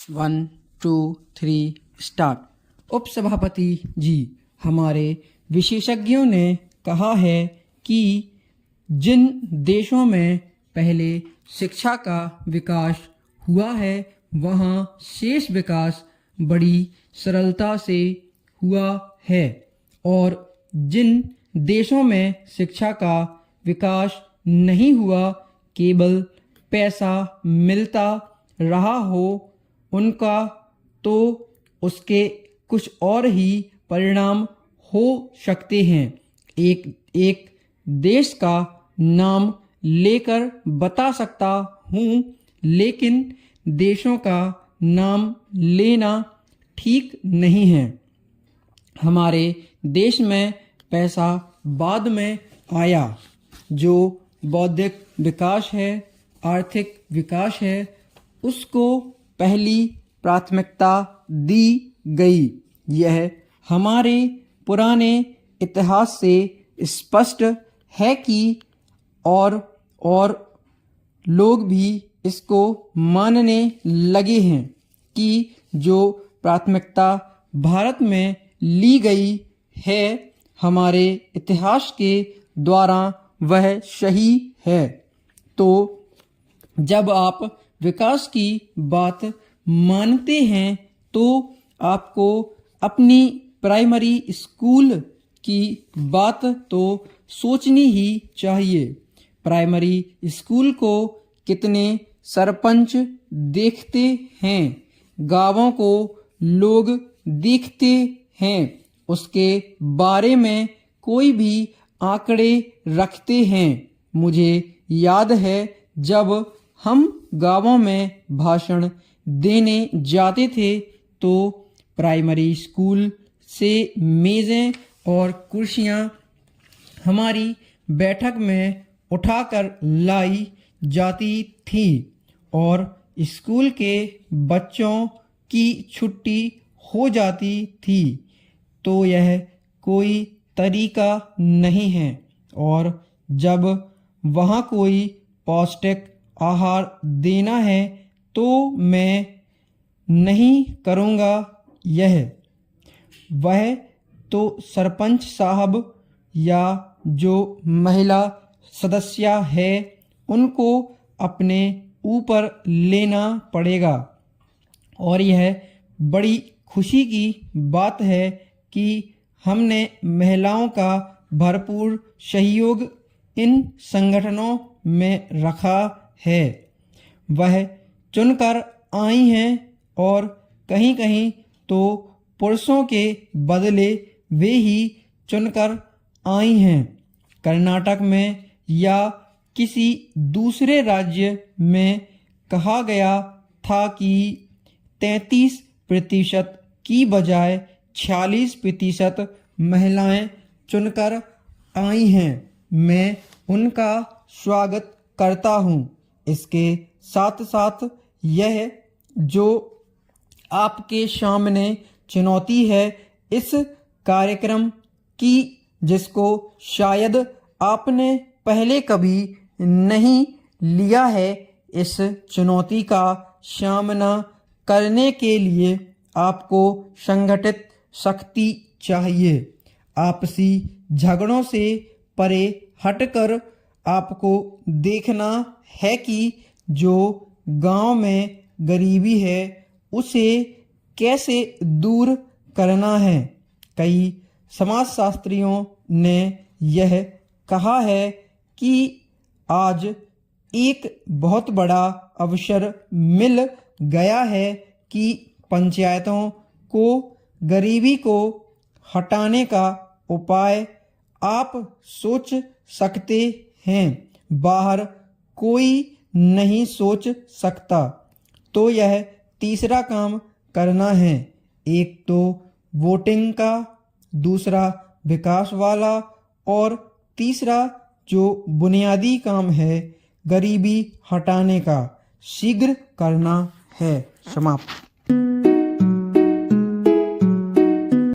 1 2 3 start. उपसभापति जी, हमारे विशेषज्ञों ने कहा है कि जिन देशों में पहले शिक्षा का विकास हुआ है वहाँ शेष विकास बड़ी सरलता से हुआ है, और जिन देशों में शिक्षा का विकास नहीं हुआ, केवल पैसा मिलता रहा हो, उनका तो उसके कुछ और ही परिणाम हो सकते हैं। एक देश का नाम लेकर बता सकता हूँ, लेकिन देशों का नाम लेना ठीक नहीं है। हमारे देश में पैसा बाद में आया। जो बौद्धिक विकास है, आर्थिक विकास है, उसको पहली प्राथमिकता दी गई। यह हमारे पुराने इतिहास से स्पष्ट है कि और लोग भी इसको मानने लगे हैं कि जो प्राथमिकता भारत में ली गई है हमारे इतिहास के द्वारा, वह सही है। तो जब आप विकास की बात मानते हैं तो आपको अपनी प्राइमरी स्कूल की बात तो सोचनी ही चाहिए। प्राइमरी स्कूल को कितने सरपंच देखते हैं, गांवों को लोग देखते हैं, उसके बारे में कोई भी आंकड़े रखते हैं। मुझे याद है जब हम गांवों में भाषण देने जाते थे तो प्राइमरी स्कूल से मेज़ें और कुर्सियां हमारी बैठक में उठाकर लाई जाती थी, और स्कूल के बच्चों की छुट्टी हो जाती थी। तो यह कोई तरीका नहीं है, और जब वहाँ कोई पौष्टिक आहार देना है तो मैं नहीं करूँगा यह। वह तो सरपंच साहब या जो महिला सदस्य है उनको अपने ऊपर लेना पड़ेगा। और यह बड़ी खुशी की बात है कि हमने महिलाओं का भरपूर सहयोग इन संगठनों में रखा है। वह चुनकर आई हैं, और कहीं कहीं तो पुरुषों के बदले वे ही चुनकर आई हैं। कर्नाटक में या किसी दूसरे राज्य में कहा गया था कि 33% की बजाय 46% महिलाएं चुनकर आई हैं। मैं उनका स्वागत करता हूं। इसके साथ साथ यह जो आपके सामने चुनौती है इस कार्यक्रम की, जिसको शायद आपने पहले कभी नहीं लिया है, इस चुनौती का सामना करने के लिए आपको संगठित शक्ति चाहिए। आपसी झगड़ों से परे हटकर आपको देखना है कि जो गांव में गरीबी है उसे कैसे दूर करना है। कई समाजशास्त्रियों ने यह कहा है कि आज एक बहुत बड़ा अवसर मिल गया है कि पंचायतों को गरीबी को हटाने का उपाय आप सोच सकते हैं, बाहर कोई नहीं सोच सकता। तो यह तीसरा काम करना है, एक तो वोटिंग का, दूसरा विकास वाला, और तीसरा जो बुनियादी काम है गरीबी हटाने का, शीघ्र करना है। समाप्त।